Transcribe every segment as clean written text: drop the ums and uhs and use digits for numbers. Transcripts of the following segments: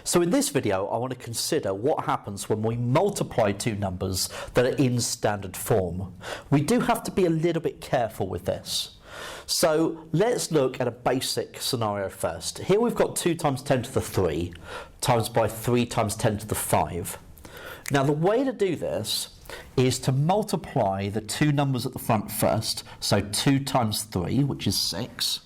So in this video, I want to consider what happens when we multiply two numbers that are in standard form. We do have to be a little bit careful with this. So let's look at a basic scenario first. Here we've got 2 times 10 to the 3 times by 3 times 10 to the 5. Now the way to do this is to multiply the two numbers at the front first. So 2 times 3, which is 6.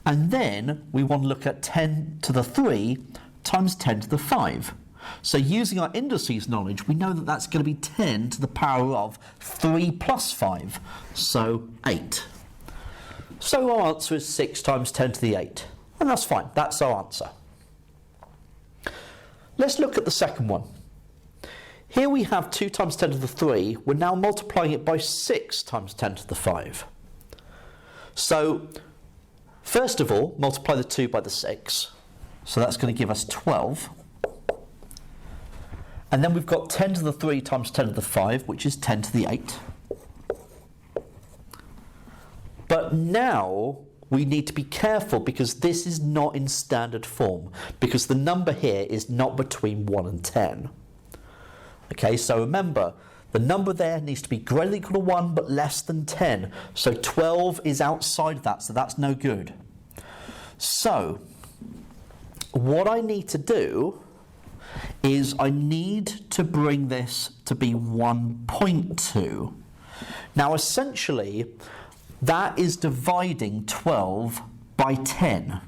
And then we want to look at 10 to the 3 times 10 to the 5. So using our indices knowledge, we know that that's going to be 10 to the power of 3 plus 5, so 8. So our answer is 6 times 10 to the 8. And that's fine, that's our answer. Let's look at the second one. Here we have 2 times 10 to the 3. We're now multiplying it by 6 times 10 to the 5. So first of all, multiply the 2 by the 6. So that's going to give us 12. And then we've got 10 to the 3 times 10 to the 5, which is 10 to the 8. But now we need to be careful because this is not in standard form, because the number here is not between 1 and 10. Okay, so remember, the number there needs to be greater than or equal to 1 but less than 10. So 12 is outside that, so that's no good. So what I need to do is I need to bring this to be 1.2. Now essentially that is dividing 12 by 10.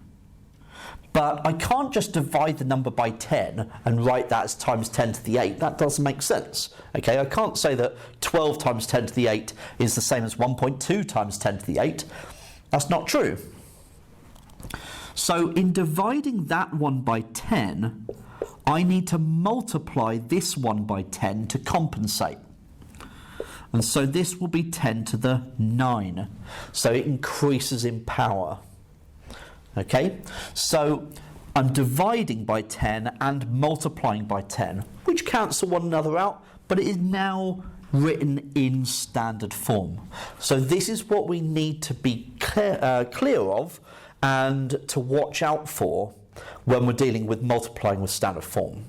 But I can't just divide the number by 10 and write that as times 10 to the 8. That doesn't make sense. Okay, I can't say that 12 times 10 to the 8 is the same as 1.2 times 10 to the 8. That's not true. So in dividing that one by 10, I need to multiply this one by 10 to compensate. And so this will be 10 to the 9. So it increases in power. Okay, so I'm dividing by 10 and multiplying by 10, which cancel one another out, but it is now written in standard form. So this is what we need to be clear of and to watch out for when we're dealing with multiplying with standard form.